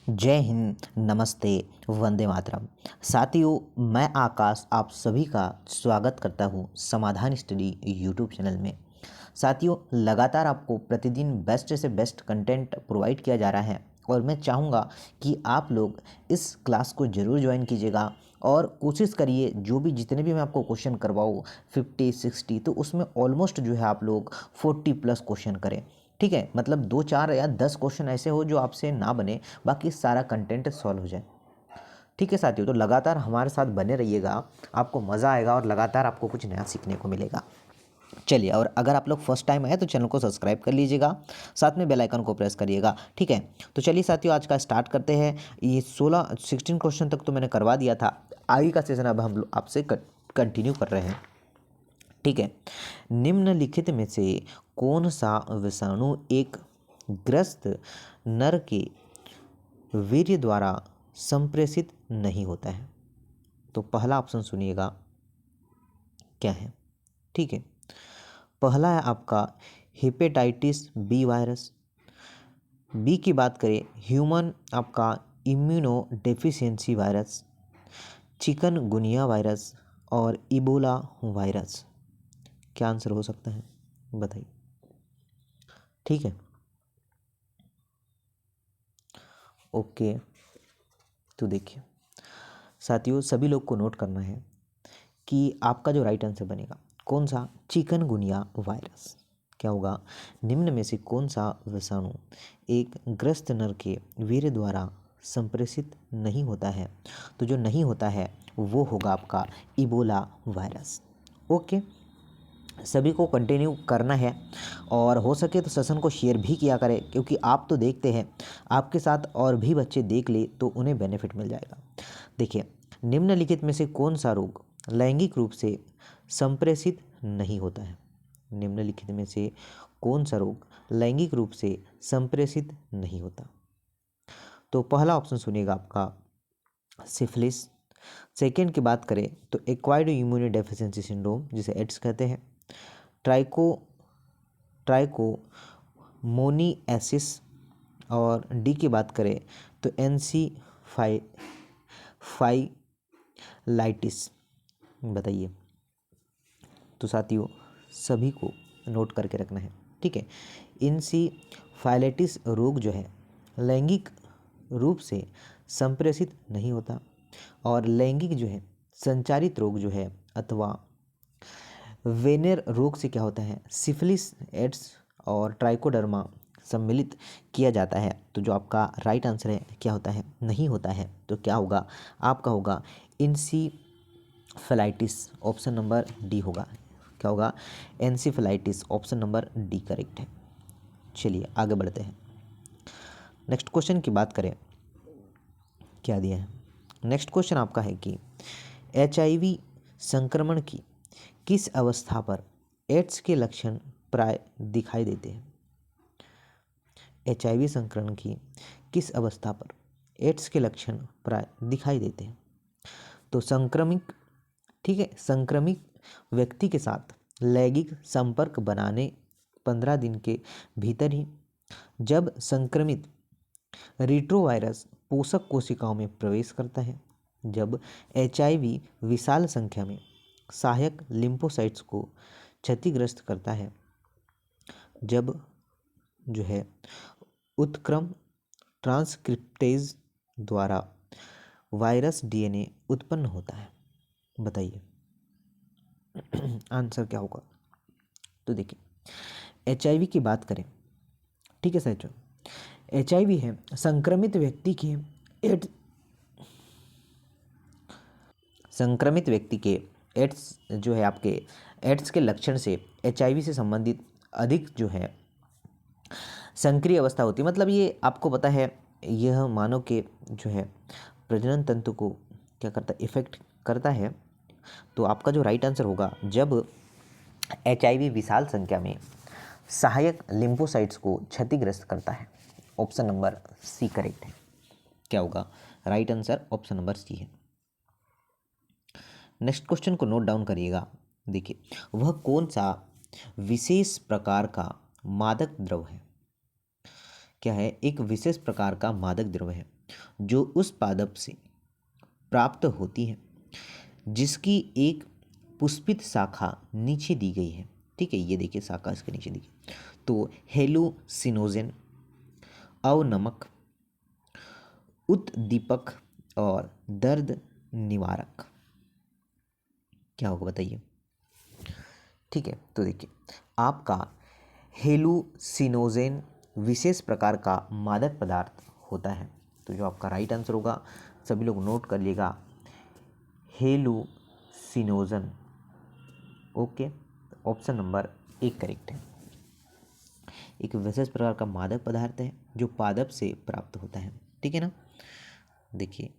जय हिंद, नमस्ते, वंदे मातरम। साथियों, मैं आकाश आप सभी का स्वागत करता हूं समाधान स्टडी यूट्यूब चैनल में। साथियों, लगातार आपको प्रतिदिन बेस्ट से बेस्ट कंटेंट प्रोवाइड किया जा रहा है और मैं चाहूँगा कि आप लोग इस क्लास को ज़रूर ज्वाइन कीजिएगा और कोशिश करिए जो भी जितने भी मैं आपको क्वेश्चन करवाऊँ 50-60 तो उसमें ऑलमोस्ट जो है आप लोग 40+ क्वेश्चन करें। ठीक है, मतलब 2-4 या 10 क्वेश्चन ऐसे हो जो आपसे ना बने, बाकी सारा कंटेंट सॉल्व हो जाए। ठीक है साथियों, तो लगातार हमारे साथ बने रहिएगा, आपको मज़ा आएगा और लगातार आपको कुछ नया सीखने को मिलेगा। चलिए, और अगर आप लोग फर्स्ट टाइम आए तो चैनल को सब्सक्राइब कर लीजिएगा, साथ में बेल आइकन को प्रेस करिएगा। ठीक है, तो चलिए साथियों, आज का स्टार्ट करते हैं। ये 16 क्वेश्चन तक तो मैंने करवा दिया था, आगे का सेशन अब हम लोग आपसे कंटिन्यू कर रहे हैं। ठीक है, निम्नलिखित में से कौन सा विषाणु एक ग्रस्त नर के वीर्य द्वारा संप्रेषित नहीं होता है? तो पहला ऑप्शन सुनिएगा क्या है। ठीक है, पहला है आपका हेपेटाइटिस बी वायरस। बी की बात करें, ह्यूमन आपका immuno deficiency virus, chikungunya virus और इबोला वायरस। क्या आंसर हो सकता है, बताइए। ठीक है, ओके, तो देखिए साथियों, सभी लोग को नोट करना है कि आपका जो राइट आंसर बनेगा कौन सा, चिकनगुनिया वायरस। क्या होगा, निम्न में से कौन सा विषाणु एक ग्रस्त नर के वीर्य द्वारा संप्रेषित नहीं होता है? तो जो नहीं होता है वो होगा आपका इबोला वायरस। ओके, सभी को कंटिन्यू करना है और हो सके तो सेशन को शेयर भी किया करें, क्योंकि आप तो देखते हैं, आपके साथ और भी बच्चे देख ले तो उन्हें बेनिफिट मिल जाएगा। देखिए, निम्नलिखित में से कौन सा रोग लैंगिक रूप से संप्रेषित नहीं होता है? निम्नलिखित में से कौन सा रोग लैंगिक रूप से संप्रेषित नहीं होता? तो पहला ऑप्शन सुनिएगा आपका सिफिलिस। सेकेंड की बात करें तो एक्वायर्ड इम्यूनो डेफिशिएंसी सिंड्रोम, जिसे एड्स कहते हैं, ट्राइको ट्राइकोमोनियासिस, और डी की बात करें तो एनसीफाइलाइटिस। बताइए। तो साथियों, सभी को नोट करके रखना है। ठीक है, एनसीफाइलाइटिस रोग जो है लैंगिक रूप से संप्रेषित नहीं होता और लैंगिक जो है संचारित रोग जो है अथवा वेनेर रोग से क्या होता है, सिफिलिस, एड्स और ट्राइकोडर्मा सम्मिलित किया जाता है। तो जो आपका राइट आंसर है क्या होता है, नहीं होता है। तो क्या होगा, आपका होगा इंसीफेलाइटिस, ऑप्शन नंबर डी होगा। क्या होगा, एनसीफेलाइटिस, ऑप्शन नंबर डी करेक्ट है। चलिए आगे बढ़ते हैं। नेक्स्ट क्वेश्चन की बात करें, क्या दिया है। नेक्स्ट क्वेश्चन आपका है कि एचआईवी संक्रमण की किस अवस्था पर एड्स के लक्षण प्राय दिखाई देते हैं? एचआईवी संक्रमण की किस अवस्था पर एड्स के लक्षण प्राय दिखाई देते हैं? तो संक्रमित, ठीक है, संक्रमित व्यक्ति के साथ लैंगिक संपर्क बनाने 15 दिन के भीतर ही, जब संक्रमित रिट्रोवायरस पोषक कोशिकाओं में प्रवेश करता है, जब एचआईवी विशाल संख्या में सहायक लिम्फोसाइट्स को क्षतिग्रस्त करता है, जब जो है उत्क्रम ट्रांसक्रिप्टेज द्वारा वायरस डीएनए उत्पन्न होता है। बताइए आंसर क्या होगा। तो देखिए, एचआईवी की बात करें, ठीक है साथियों, एचआईवी है संक्रमित व्यक्ति के एड्स, संक्रमित व्यक्ति के एड्स जो है आपके एड्स के लक्षण से एचआईवी से संबंधित अधिक जो है संक्रिय अवस्था होती है। मतलब ये आपको पता है, यह मानव के जो है प्रजनन तंत्र को क्या करता है, इफेक्ट करता है। तो आपका जो राइट आंसर होगा, जब एचआईवी विशाल संख्या में सहायक लिम्फोसाइट्स को क्षतिग्रस्त करता है। ऑप्शन नंबर सी करेक्ट है। क्या होगा, right answer option number C है। नेक्स्ट क्वेश्चन को नोट डाउन करिएगा। देखिए, वह कौन सा विशेष प्रकार का मादक द्रव्य है? क्या है, एक विशेष प्रकार का मादक द्रव्य है जो उस पादप से प्राप्त होती है जिसकी एक पुष्पित शाखा नीचे दी गई है। ठीक है, ये देखिए शाखा इसके नीचे दी गई। तो हेलुसिनोजन, अवनमक, उद्दीपक और दर्द निवारक, क्या होगा बताइए। ठीक है, तो देखिए आपका हेलुसिनोजेन विशेष प्रकार का मादक पदार्थ होता है। तो जो आपका राइट आंसर होगा, सभी लोग नोट कर लीजिएगा, हेलुसिनोजन। ओके, ऑप्शन नंबर 1 करेक्ट है। एक विशेष प्रकार का मादक पदार्थ है जो पादप से प्राप्त होता है। ठीक है ना। देखिए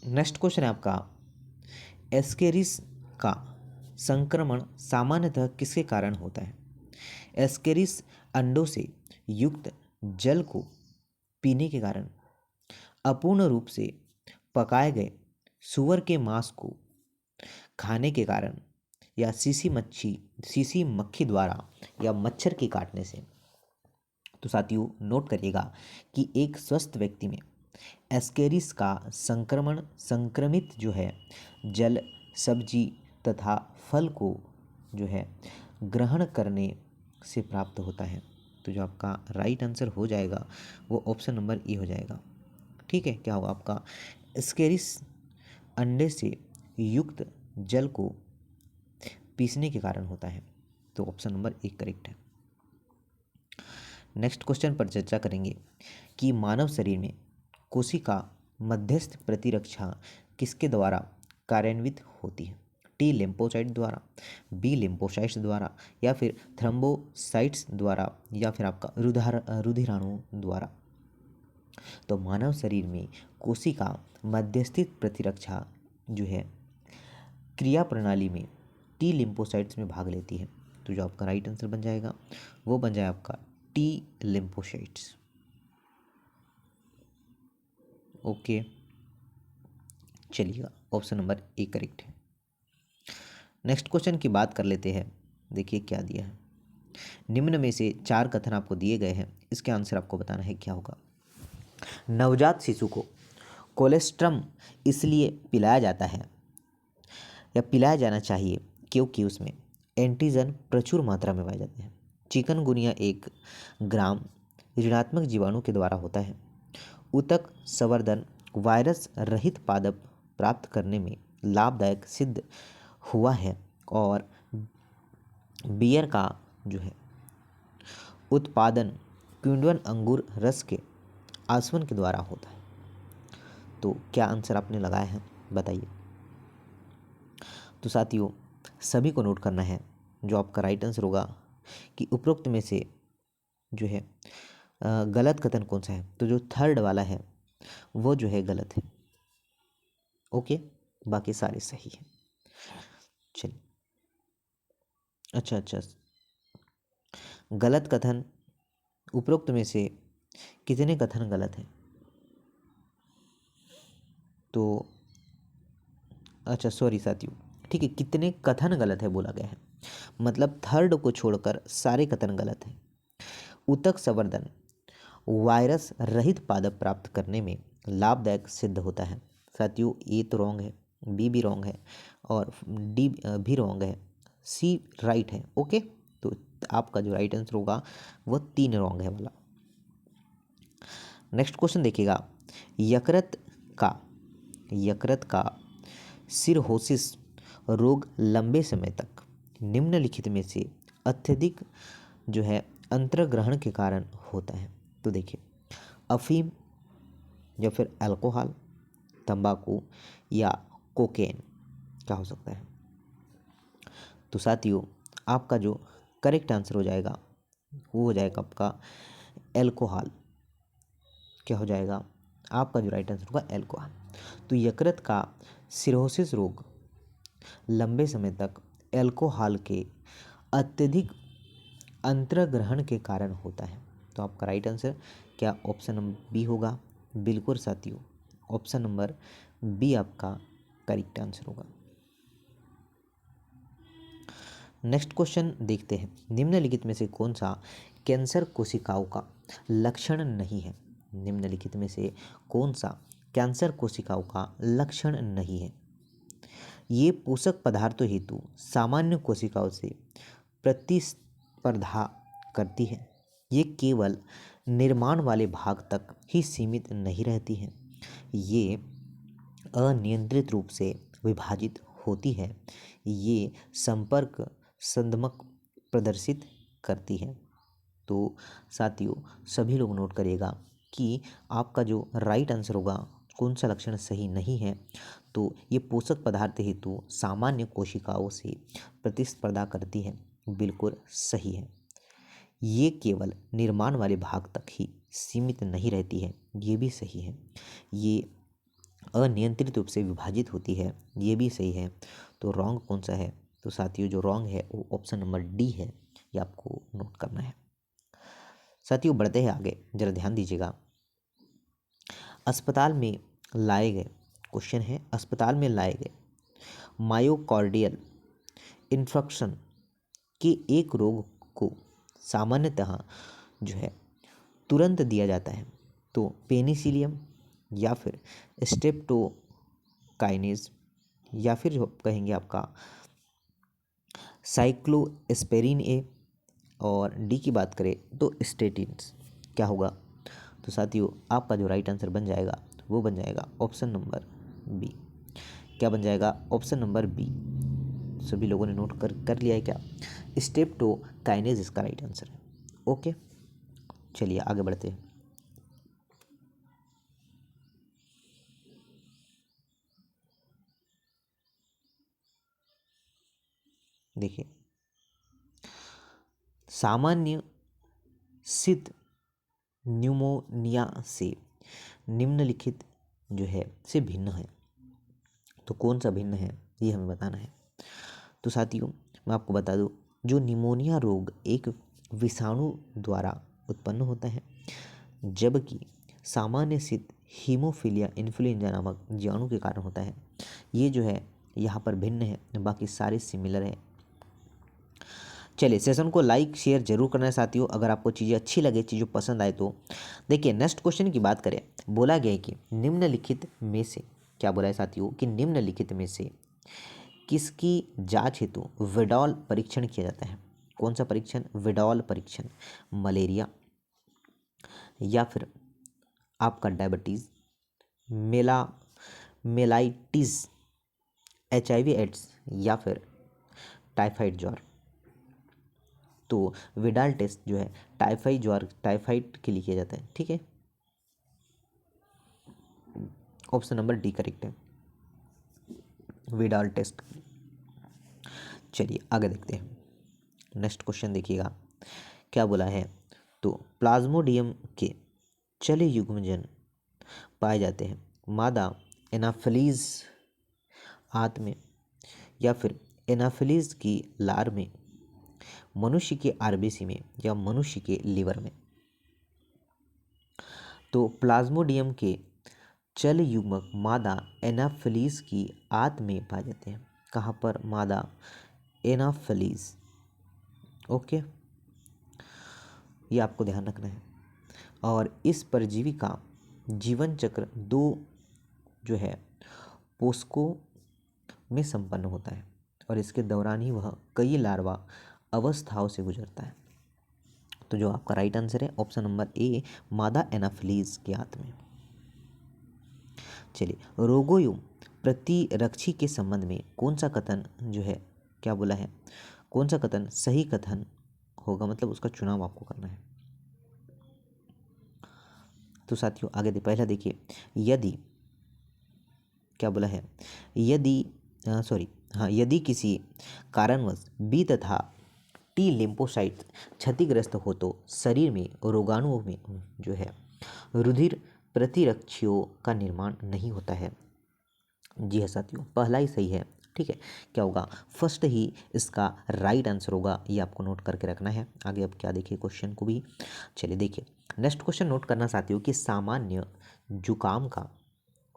नेक्स्ट क्वेश्चन है आपका, एस्केरिस का संक्रमण सामान्यतः किसके कारण होता है। एस्केरिस अंडों से युक्त जल को पीने के कारण, अपूर्ण रूप से पकाए गए सूअर के मांस को खाने के कारण, या सीसी मक्खी द्वारा या मच्छर के काटने से। तो साथियों नोट करिएगा कि एक स्वस्थ व्यक्ति में एस्केरिस का संक्रमण संक्रमित जो है जल, सब्जी तथा फल को जो है ग्रहण करने से प्राप्त होता है। तो जो आपका राइट आंसर हो जाएगा वो ऑप्शन नंबर ए हो जाएगा। ठीक है, क्या होगा आपका, एस्केरिस अंडे से युक्त जल को पीसने के कारण होता है। तो ऑप्शन नंबर 1 करेक्ट है। नेक्स्ट क्वेश्चन पर चर्चा करेंगे कि मानव शरीर में कोशिका मध्यस्थ प्रतिरक्षा किसके द्वारा कार्यान्वित होती है। टी लिम्फोसाइट द्वारा, बी लिम्फोसाइट्स द्वारा, या फिर थ्रोम्बोसाइट्स द्वारा, या फिर आपका रुधिराणु द्वारा। तो मानव शरीर में कोशिका मध्यस्थित प्रतिरक्षा जो है क्रिया प्रणाली में टी लिम्फोसाइट्स में भाग लेती है। तो जो आपका राइट आंसर बन जाएगा वो बन जाए आपका टी लिम्फोसाइट्स। ओके, चलिएगा ऑप्शन नंबर ए करेक्ट है। नेक्स्ट क्वेश्चन की बात कर लेते हैं। देखिए क्या दिया है, निम्न में से 4 कथन आपको दिए गए हैं, इसके आंसर आपको बताना है क्या होगा। नवजात शिशु को कोलेस्ट्रम इसलिए पिलाया जाता है या पिलाया जाना चाहिए क्योंकि उसमें एंटीजन प्रचुर मात्रा में पाए जाते हैं। चिकनगुनिया एक ग्राम ऋणात्मक जीवाणु के द्वारा होता है। ऊतक संवर्धन वायरस रहित पादप प्राप्त करने में लाभदायक सिद्ध हुआ है। और बियर का जो है उत्पादन क्विंडन अंगूर रस के आसवन के द्वारा होता है। तो क्या आंसर आपने लगाया है बताइए। तो साथियों सभी को नोट करना है, जो आपका राइट आंसर होगा कि उपरोक्त में से जो है गलत कथन कौन सा है। तो जो थर्ड वाला है वो जो है गलत है। ओके, बाकी सारे सही है। चलिए, अच्छा, गलत कथन उपरोक्त में से कितने कथन गलत हैं। तो अच्छा सॉरी साथियों, ठीक है, कितने कथन गलत है बोला गया है, मतलब थर्ड को छोड़कर सारे कथन गलत हैं। ऊतक संवर्धन वायरस रहित पादप प्राप्त करने में लाभदायक सिद्ध होता है। साथियों ए तो रॉन्ग है, बी भी रॉन्ग है, और डी भी रॉन्ग है, सी राइट है। ओके, तो आपका जो राइट आंसर होगा वो 3 रॉन्ग है वाला। नेक्स्ट क्वेश्चन देखिएगा, यकृत का सिरहोसिस रोग लंबे समय तक निम्नलिखित में से अत्यधिक जो है अंतर्ग्रहण के कारण होता है। तो देखिए अफीम या फिर अल्कोहल, तंबाकू या कोकेन, क्या हो सकता है। तो साथियों आपका जो करेक्ट आंसर हो जाएगा वो हो जाएगा आपका अल्कोहल। क्या हो जाएगा आपका जो राइट आंसर होगा अल्कोहल। तो यकृत का सिरोसिस रोग लंबे समय तक अल्कोहल के अत्यधिक अंतर्ग्रहण के कारण होता है। तो आपका राइट आंसर क्या ऑप्शन नंबर बी होगा। बिल्कुल साथियों, ऑप्शन नंबर बी आपका करेक्ट आंसर होगा। नेक्स्ट क्वेश्चन देखते हैं, निम्नलिखित में से कौन सा कैंसर कोशिकाओं का लक्षण नहीं है? निम्नलिखित में से कौन सा कैंसर कोशिकाओं का लक्षण नहीं है? ये पोषक पदार्थों हेतु सामान्य कोशिकाओं से प्रतिस्पर्धा करती है। ये केवल निर्माण वाले भाग तक ही सीमित नहीं रहती है, ये अनियंत्रित रूप से विभाजित होती है। ये संपर्क संदमक प्रदर्शित करती है। तो साथियों सभी लोग नोट करिएगा कि आपका जो राइट आंसर होगा कौन सा लक्षण सही नहीं है, तो ये पोषक पदार्थ हेतु सामान्य कोशिकाओं से प्रतिस्पर्धा करती है, बिल्कुल सही है। ये केवल निर्माण वाले भाग तक ही सीमित नहीं रहती है, ये भी सही है। ये अनियंत्रित रूप से विभाजित होती है, ये भी सही है। तो रॉन्ग कौन सा है? तो साथियों जो रॉन्ग है वो ऑप्शन नंबर डी है, ये आपको नोट करना है। साथियों बढ़ते हैं आगे, जरा ध्यान दीजिएगा। अस्पताल में लाए गए, क्वेश्चन है अस्पताल में लाए गए मायोकार्डियल इन्फेक्शन के एक रोग को सामान्यतः जो है तुरंत दिया जाता है। तो पेनिसिलियम या फिर स्ट्रेप्टोकाइनेज या फिर जो कहेंगे आपका साइक्लोस्पेरिन ए, और डी की बात करें तो स्टेटिन्स। क्या होगा? तो साथियों आपका जो राइट आंसर बन जाएगा वो बन जाएगा ऑप्शन नंबर बी। क्या बन जाएगा? Option number B. सभी लोगों ने नोट कर लिया है क्या? स्ट्रेप्टोकाइनेज इसका राइट आंसर है। ओके चलिए आगे बढ़ते हैं। देखिए सामान्य शीत न्यूमोनिया से निम्नलिखित जो है से भिन्न है। तो कौन सा भिन्न है ये हमें बताना है। तो साथियों मैं आपको बता दूं, जो निमोनिया रोग एक विषाणु द्वारा उत्पन्न होता है, जबकि सामान्य शीत हीमोफीलिया इन्फ्लुएंजा नामक जीवाणु के कारण होता है। ये जो है यहाँ पर भिन्न है, बाकी सारे सिमिलर है। चलिए सेशन को लाइक शेयर जरूर करना है साथियों, अगर आपको चीज़ें अच्छी लगे, चीज़ें पसंद आए तो। देखिए नेक्स्ट क्वेश्चन की बात करें, बोला गया है कि निम्नलिखित में से, क्या बोला है साथियों कि निम्नलिखित में से किसकी जांच हेतु विडॉल परीक्षण किया जाता है? कौन सा परीक्षण? विडॉल परीक्षण। मलेरिया या फिर आपका डायबिटीज, मेलाइटिस, HIV एड्स या फिर टाइफाइड ज्वर। तो विडाल टेस्ट जो है टाइफाइड ज्वर, टाइफाइड के लिए किया जाता है। ठीक है, ऑप्शन नंबर डी करेक्ट है, विडाल टेस्ट। चलिए आगे देखते हैं। नेक्स्ट क्वेश्चन देखिएगा क्या बोला है। तो प्लाज्मोडियम के चले युग्मजन पाए जाते हैं मादा एनाफिलीज आंत में या फिर एनाफिलीज की लार में, मनुष्य के RBC में या मनुष्य के लीवर में। तो प्लाज्मोडियम के चल युग्मक मादा एनाफिलीज की आंत में पाए जाते हैं। कहाँ पर? मादा एनाफिलीज। ओके ये आपको ध्यान रखना है। और इस परजीवी का जीवन चक्र 2 जो है पोस्को में संपन्न होता है, और इसके दौरान ही वह कई लार्वा अवस्थाओं से गुजरता है। तो जो आपका राइट आंसर है ऑप्शन नंबर ए, मादा एनाफिलीज के आंत में। चलिए रोगों प्रतिरक्षी के संबंध में कौन सा कथन जो है, क्या बोला है, कौन सा कथन सही कथन होगा, मतलब उसका चुनाव आपको करना है। तो साथियों आगे पहला देखिए, यदि, क्या बोला है, यदि यदि किसी कारणवश बी तथा टी लिम्फोसाइट क्षतिग्रस्त हो तो शरीर में रोगाणुओं में जो है रुधिर प्रतिरक्षियों का निर्माण नहीं होता है। जी हाँ साथियों, पहला ही सही है। ठीक है, क्या होगा? फर्स्ट ही इसका राइट आंसर होगा, ये आपको नोट करके रखना है। आगे अब क्या देखिए क्वेश्चन को भी। चलिए देखिए नेक्स्ट क्वेश्चन नोट करना साथियों कि सामान्य जुकाम का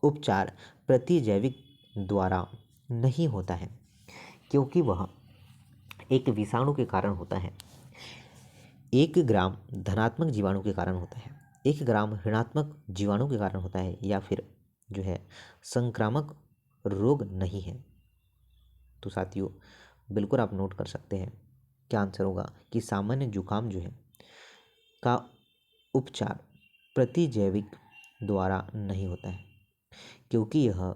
उपचार प्रतिजैविक द्वारा नहीं होता है, क्योंकि वह एक विषाणु के कारण होता है। 1 ग्राम धनात्मक जीवाणु के कारण होता है, 1 ग्राम ऋणात्मक जीवाणु के कारण होता है, या फिर जो है संक्रामक रोग नहीं है। तो साथियों बिल्कुल आप नोट कर सकते हैं क्या आंसर होगा कि सामान्य जुकाम जो है का उपचार प्रतिजैविक द्वारा नहीं होता है, क्योंकि यह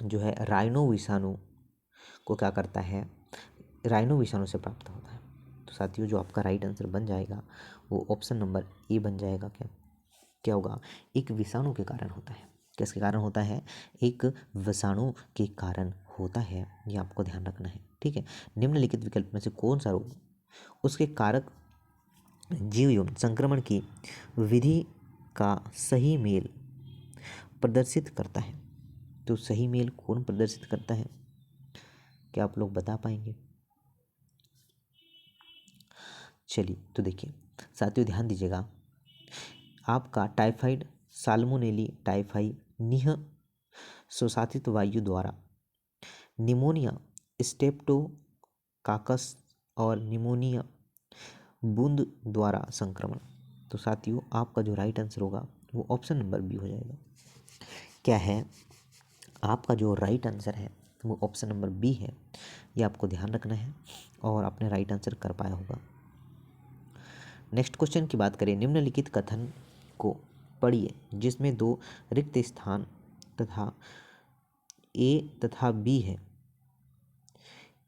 जो है राइनो विषाणु को क्या करता है, राइनो विषाणु से प्राप्त होता है। तो साथियों जो आपका राइट आंसर बन जाएगा वो ऑप्शन नंबर ए बन जाएगा। क्या क्या होगा, एक विषाणु के कारण होता है। किसके कारण होता है, एक विषाणु के कारण होता है, ये आपको ध्यान रखना है। ठीक है, निम्नलिखित विकल्प में से कौन सा रोग उसके कारक जीव एवं संक्रमण की विधि का सही मेल प्रदर्शित करता है। तो सही मेल कौन प्रदर्शित करता है, क्या आप लोग बता पाएंगे? चलिए तो देखिए साथियों ध्यान दीजिएगा, आपका टाइफाइड, साल्मोनेली टाइफाई निह स्वशासित वायु द्वारा, निमोनिया स्टेप्टोकाकस और निमोनिया बूंद द्वारा संक्रमण। तो साथियों आपका जो राइट आंसर होगा वो ऑप्शन नंबर बी हो जाएगा। क्या है, आपका जो राइट आंसर है वो ऑप्शन नंबर बी है, ये आपको ध्यान रखना है और आपने राइट आंसर कर पाया होगा। नेक्स्ट क्वेश्चन की बात करें, निम्नलिखित कथन को पढ़िए जिसमें 2 रिक्त स्थान तथा ए तथा बी है।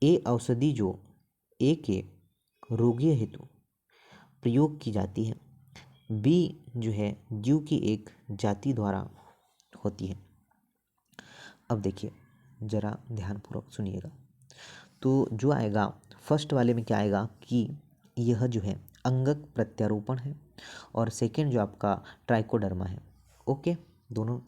ए औषधि जो ए के रोगी हेतु प्रयोग की जाती है, बी जो है जीव की एक जाति द्वारा होती है। अब देखिए जरा ध्यानपूर्वक सुनिएगा, तो जो आएगा फर्स्ट वाले में क्या आएगा कि यह जो है अंगक प्रत्यारोपण है, और सेकेंड जो आपका ट्राइकोडर्मा है। ओके, दोनों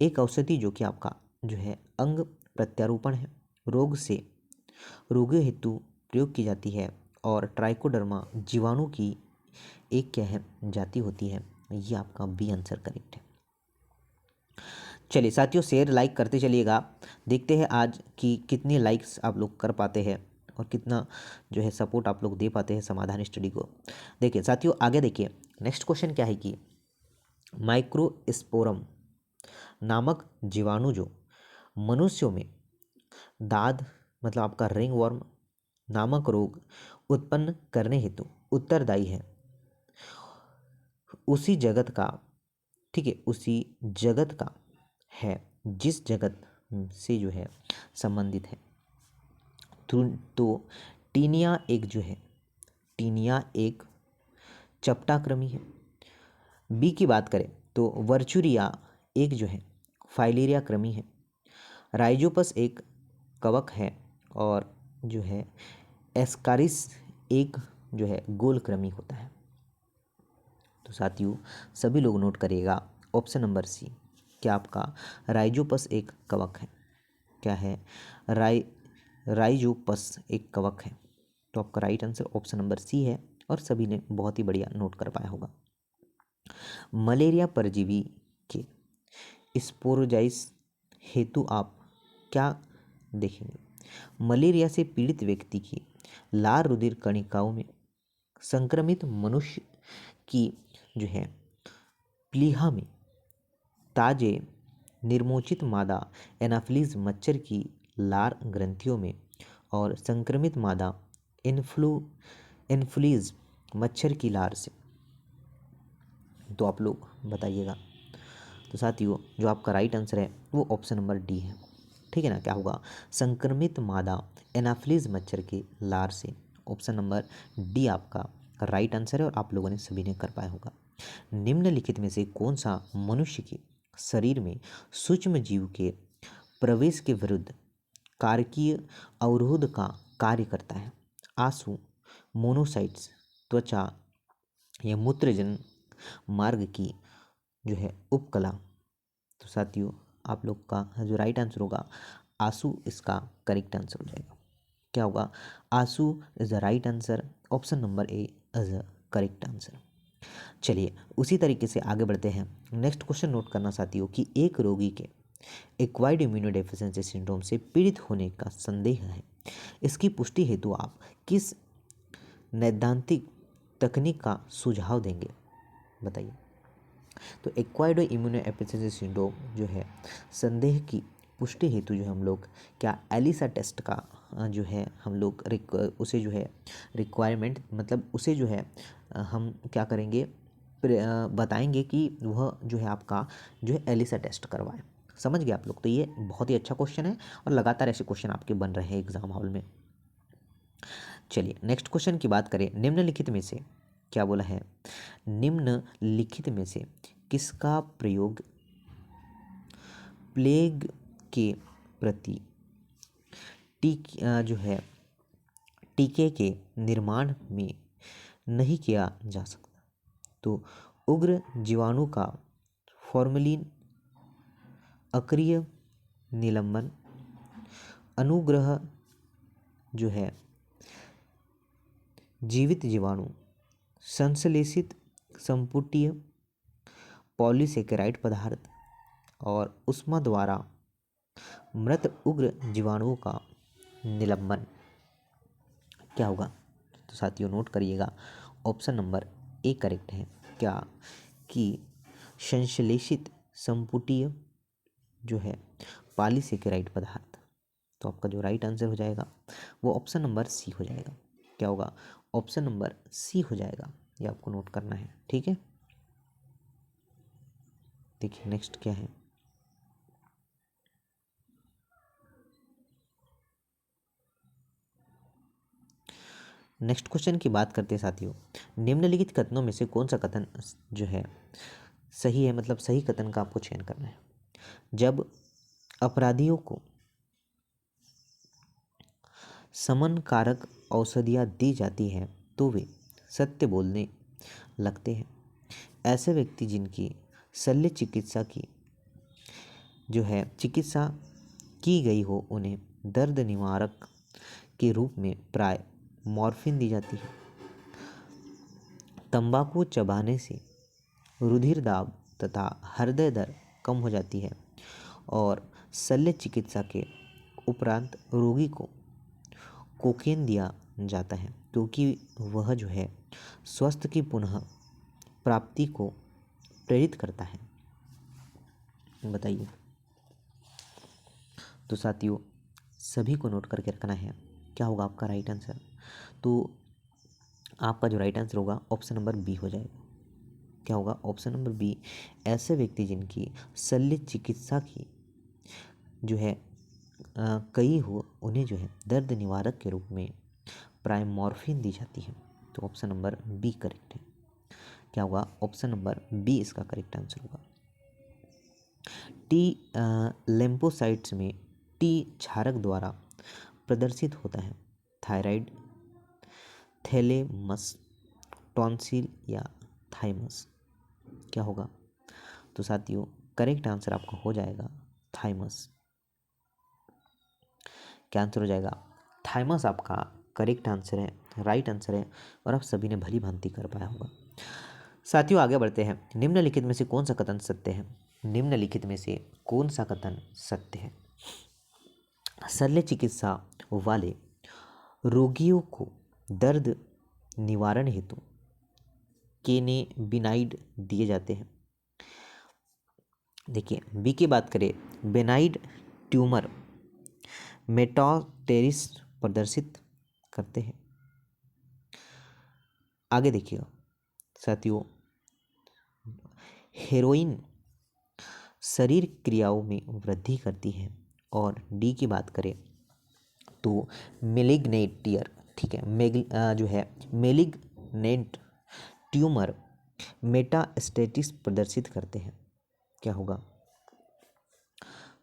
एक औषधि जो कि आपका जो है अंग प्रत्यारोपण है, रोगी हेतु प्रयोग की जाती है, और ट्राइकोडर्मा जीवाणु की एक क्या है जाति होती है। ये आपका बी आंसर करेक्ट है। चलिए साथियों शेयर लाइक करते चलिएगा, देखते हैं आज की कितनी लाइक्स आप लोग कर पाते हैं और कितना जो है सपोर्ट आप लोग दे पाते हैं समाधान स्टडी को। देखिए साथियों आगे देखिए, नेक्स्ट क्वेश्चन क्या है कि माइक्रोस्पोरम नामक जीवाणु जो मनुष्यों में दाद मतलब आपका रिंगवर्म नामक रोग उत्पन्न करने हेतु उत्तरदायी है, उसी जगत का, ठीक है, उसी जगत का है जिस जगत से जो है संबंधित है। तो टीनिया एक जो है, टीनिया एक चपटाक्रमी है। बी की बात करें तो वर्चुरिया एक जो है फाइलेरिया क्रमी है। राइजोपस एक कवक है, और जो है एस्कारिस एक जो है गोलक्रमी होता है। तो साथियों सभी लोग नोट करिएगा ऑप्शन नंबर सी, क्या आपका राइजोपस एक कवक है। क्या है, राइजोपस एक कवक है। तो आपका right answer option number C है, और सभी ने बहुत ही बढ़िया नोट कर पाया होगा। मलेरिया परजीवी के स्पोरोजाइस हेतु आप क्या देखेंगे, मलेरिया से पीड़ित व्यक्ति की लार रुधिर कणिकाओं में संक्रमित मनुष्य की जो है प्लीहा में ताजे निर्मोचित मादा एनाफिलीज मच्छर की लार ग्रंथियों में, और संक्रमित मादा एनफ्लूएंजा मच्छर की लार से। तो आप लोग बताइएगा। तो साथियों जो आपका राइट आंसर है वो ऑप्शन नंबर डी है। ठीक है ना, क्या होगा, संक्रमित मादा एनाफिलीज मच्छर के लार से। ऑप्शन नंबर डी आपका राइट आंसर है, और आप लोगों ने सभी ने कर पाया होगा। निम्नलिखित में से कौन सा मनुष्य के शरीर में सूक्ष्म जीव के प्रवेश के विरुद्ध कारकीय अवरोध का कार्य करता है। आंसू, मोनोसाइट्स, त्वचा या मूत्रजन मार्ग की जो है उपकला। तो साथियों आप लोग का जो राइट आंसर होगा आंसू इसका करेक्ट आंसर हो जाएगा। क्या होगा, आंसू is the right answer, option number A is the correct answer. चलिए उसी तरीके से आगे बढ़ते हैं। नेक्स्ट क्वेश्चन नोट करना साथियों कि एक रोगी के एक्वायर्ड इम्यूनोडेफिशिएंसी सिंड्रोम से पीड़ित होने का संदेह है। इसकी पुष्टि हेतु आप किस नैदांतिक तकनीक का सुझाव देंगे, बताइए। तो एक्वायर्ड इम्यूनोडेफिशिएंसी सिंड्रोम जो है संदेह की पुष्टि हेतु जो हम लोग क्या एलिसा टेस्ट का जो है हम लोग उसे जो है रिक्वायरमेंट मतलब उसे जो है हम क्या करेंगे बताएंगे कि वह जो है आपका जो है एलिसा टेस्ट करवाएं। समझ गए आप लोग। तो ये बहुत ही अच्छा क्वेश्चन है और लगातार ऐसे क्वेश्चन आपके बन रहे हैं एग्जाम हॉल में। चलिए नेक्स्ट क्वेश्चन की बात करें। निम्नलिखित में से क्या बोला है, निम्नलिखित में से किसका प्रयोग प्लेग के प्रति जो है टीके के निर्माण में नहीं किया जा सकता। तो उग्र जीवाणु का फॉर्मेलिन, अक्रिय निलंबन, अनुग्रह जो है जीवित जीवाणु, संश्लेषित संपुटीय पॉलीसेकेराइड पदार्थ और उष्मा द्वारा मृत उग्र जीवाणुओं का निलंबन क्या होगा। तो साथियों नोट करिएगा, ऑप्शन नंबर ए करेक्ट है क्या कि संश्लेषित संपुटीय जो है पॉलीसेकेराइड पदार्थ। तो आपका जो राइट आंसर हो जाएगा वो ऑप्शन नंबर सी हो जाएगा। क्या होगा, ऑप्शन नंबर सी हो जाएगा। ये आपको नोट करना है, ठीक है। देखिए नेक्स्ट क्या है। नेक्स्ट क्वेश्चन की बात करते हैं साथियों। निम्नलिखित कथनों में से कौन सा कथन जो है सही है, मतलब सही कथन का आपको चयन करना है। जब अपराधियों को समन कारक औषधियाँ दी जाती हैं तो वे सत्य बोलने लगते हैं। ऐसे व्यक्ति जिनकी शल्य चिकित्सा की जो है चिकित्सा की गई हो उन्हें दर्द निवारक के रूप में प्राय मॉर्फिन दी जाती है। तंबाकू चबाने से रुधिर दाब तथा हृदय दर कम हो जाती है और शल्य चिकित्सा के उपरांत रोगी को कोकेन दिया जाता है क्योंकि वह जो है स्वास्थ्य की पुनः प्राप्ति को प्रेरित करता है। बताइए। तो साथियों सभी को नोट करके रखना है, क्या होगा आपका राइट आंसर। तो आपका जो राइट आंसर होगा ऑप्शन नंबर बी हो जाएगा। क्या होगा, ऑप्शन नंबर बी। ऐसे व्यक्ति जिनकी शल्य चिकित्सा की जो है कई हो उन्हें जो है दर्द निवारक के रूप में प्राय मॉर्फिन दी जाती है। तो ऑप्शन नंबर बी करेक्ट है। क्या होगा, ऑप्शन नंबर बी इसका करेक्ट आंसर होगा। टी लिम्फोसाइट्स में टी क्षारक द्वारा प्रदर्शित होता है। थायराइड, थैलेमस, टॉन्सिल या थाइमस। क्या होगा, तो साथियों करेक्ट आंसर आपका हो जाएगा थाइमस। क्या आंसर हो जाएगा, थाइमस आपका करेक्ट आंसर है, राइट आंसर है और आप सभी ने भली भांति कर पाया होगा। साथियों आगे बढ़ते हैं। निम्नलिखित में से कौन सा कथन सत्य है। निम्नलिखित में से कौन सा कथन सत्य है। शल्य चिकित्सा वाले रोगियों को दर्द निवारण हेतु केनेबिनाइड दिए जाते हैं। देखिए बी की बात करें, बेनाइड ट्यूमर मेटास्टेसिस प्रदर्शित करते हैं। आगे देखिएगा साथियों, हेरोइन शरीर क्रियाओं में वृद्धि करती है। और डी की बात करें तो मेलिग्नेटियर, ठीक है, जो है मेलिग्नेंट ट्यूमर मेटास्टेसिस प्रदर्शित करते हैं। क्या होगा,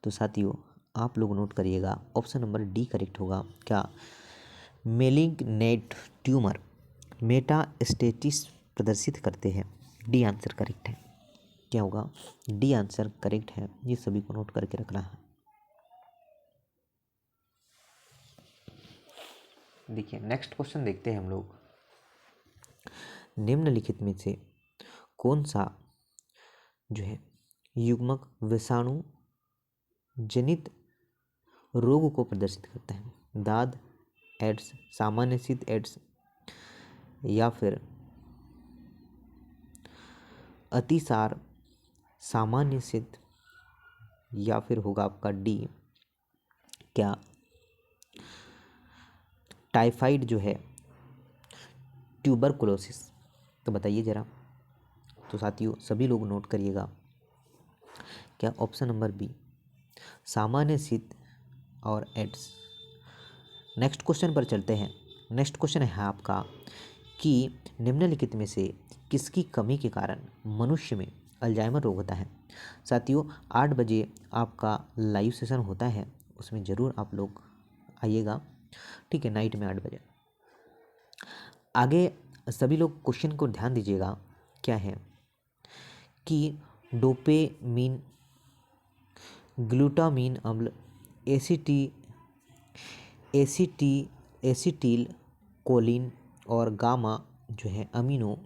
तो साथियों आप लोग नोट करिएगा, ऑप्शन नंबर डी करेक्ट होगा। क्या, मेलिग्नेंट ट्यूमर मेटास्टेसिस प्रदर्शित करते हैं। डी आंसर करेक्ट है। क्या होगा, डी आंसर करेक्ट है। ये सभी को नोट करके रखना है। देखिए नेक्स्ट क्वेश्चन देखते हैं हम लोग। निम्नलिखित में से कौन सा जो है युग्मक विषाणु जनित रोग को प्रदर्शित करता है। दाद एड्स, सामान्य शीत एड्स, या फिर अतिसार सामान्य शीत, या फिर होगा आपका डी क्या टाइफाइड जो है ट्यूबरकुलोसिस। तो बताइए ज़रा। तो साथियों सभी लोग नोट करिएगा, क्या ऑप्शन नंबर बी सामान्य शीत और एड्स। नेक्स्ट क्वेश्चन पर चलते हैं। नेक्स्ट क्वेश्चन है आपका कि निम्नलिखित में से किसकी कमी के कारण मनुष्य में अल्जाइमर रोग होता है। साथियों 8 बजे आपका लाइव सेशन होता है, उसमें ज़रूर आप लोग आइएगा, ठीक है, नाइट में 8 बजे। आगे सभी लोग क्वेश्चन को ध्यान दीजिएगा, क्या है कि डोपामिन, ग्लूटामीन अम्ल, एसिटिल कोलिन और गामा जो है अमीनो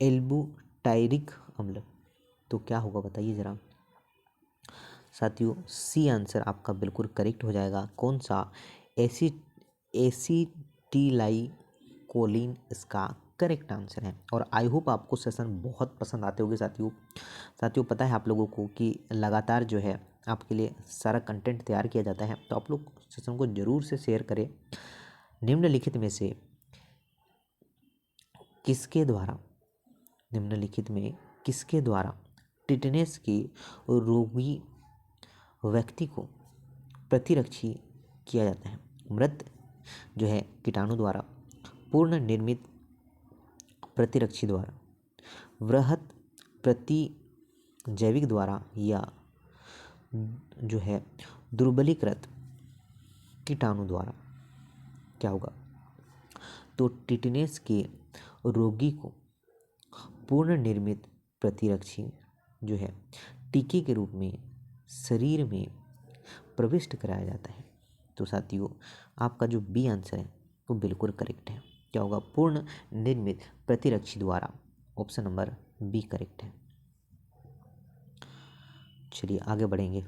एल्बुटाइरिक अम्ल। तो क्या होगा बताइए ज़रा। साथियों सी आंसर आपका बिल्कुल करेक्ट हो जाएगा। कौन सा? एसिटिलाई कोलिन इसका करेक्ट आंसर है। और आई होप आपको सेशन बहुत पसंद आते होंगे साथियों पता है आप लोगों को कि लगातार जो है आपके लिए सारा कंटेंट तैयार किया जाता है, तो आप लोग सेशन को ज़रूर से शेयर करें। निम्नलिखित में किसके द्वारा टिटनेस के रोगी व्यक्ति को प्रतिरक्षी किया जाता है। मृत जो है कीटाणु द्वारा, पूर्ण निर्मित प्रतिरक्षी द्वारा, वृहत प्रतिजैविक द्वारा, या जो है दुर्बलीकृत कीटाणु द्वारा। क्या होगा? तो टिटनेस के रोगी को पूर्ण निर्मित प्रतिरक्षी जो है टीके के रूप में शरीर में प्रविष्ट कराया जाता है। तो साथियों आपका जो बी आंसर है वो बिल्कुल करेक्ट है। क्या होगा? पूर्ण निर्मित प्रतिरक्षी द्वारा। ऑप्शन नंबर बी करेक्ट है। चलिए आगे बढ़ेंगे।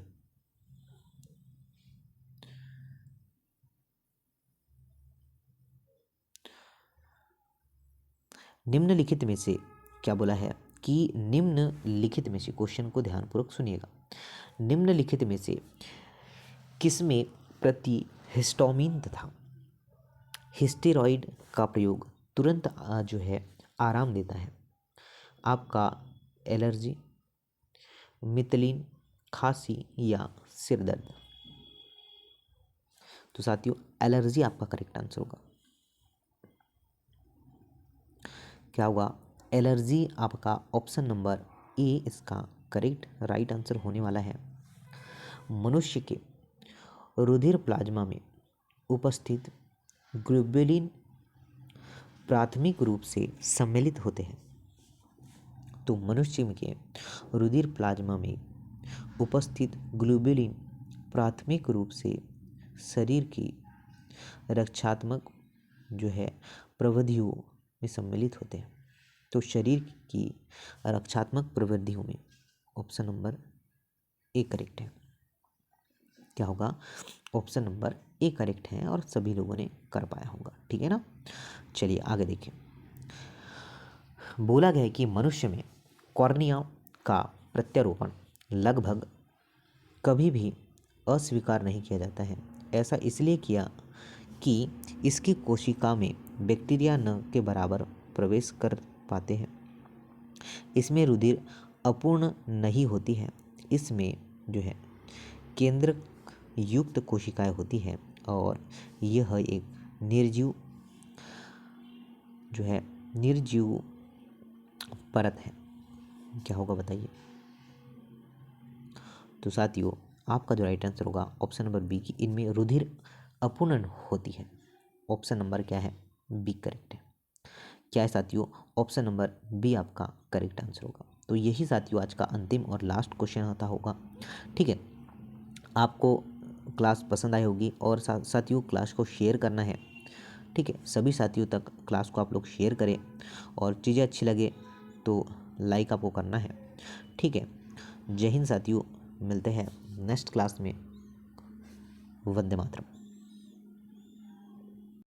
निम्नलिखित में से क्या बोला है कि निम्नलिखित में से, क्वेश्चन को ध्यानपूर्वक सुनिएगा, निम्नलिखित में से किसमें प्रतिहिस्टामिन तथा हिस्टेरॉइड का प्रयोग तुरंत जो है आराम देता है? आपका एलर्जी, मितलिन, खांसी या सिर दर्द। तो साथियों एलर्जी आपका करेक्ट आंसर होगा। क्या होगा? एलर्जी आपका ऑप्शन नंबर ए इसका करेक्ट राइट आंसर होने वाला है। मनुष्य के रुधिर प्लाज्मा में उपस्थित ग्लोबुलिन प्राथमिक रूप से सम्मिलित होते हैं। तो मनुष्य के रुधिर प्लाज्मा में उपस्थित ग्लोबुलिन प्राथमिक रूप से शरीर की रक्षात्मक जो है प्रविधियों में सम्मिलित होते हैं। तो शरीर की रक्षात्मक प्रवृत्तियों में ऑप्शन नंबर ए करेक्ट है। क्या होगा? ऑप्शन नंबर ए करेक्ट है और सभी लोगों ने कर पाया होगा, ठीक है ना। चलिए आगे देखिए। बोला गया है कि मनुष्य में कॉर्निया का प्रत्यारोपण लगभग कभी भी अस्वीकार नहीं किया जाता है। ऐसा इसलिए किया कि इसकी कोशिका में बैक्टीरिया न के बराबर प्रवेश कर पाते हैं। इसमें रुधिर अपूर्ण नहीं होती है। इसमें जो है केंद्र युक्त कोशिकाएं होती है और यह एक निर्जीव परत है। क्या होगा बताइए। तो साथियों आपका जो राइट आंसर होगा ऑप्शन नंबर बी की इनमें रुधिर अपूर्ण होती है। ऑप्शन नंबर क्या है? बी करेक्ट है। क्या है साथियों? ऑप्शन नंबर बी आपका करेक्ट आंसर होगा। तो यही साथियों आज का अंतिम और लास्ट क्वेश्चन होगा, ठीक है। आपको क्लास पसंद आई होगी और साथियों क्लास को शेयर करना है, ठीक है। सभी साथियों तक क्लास को आप लोग शेयर करें और चीज़ें अच्छी लगे तो लाइक आपको करना है, ठीक है। जय हिंद साथियों, मिलते हैं नेक्स्ट क्लास में। वंदे मातरम।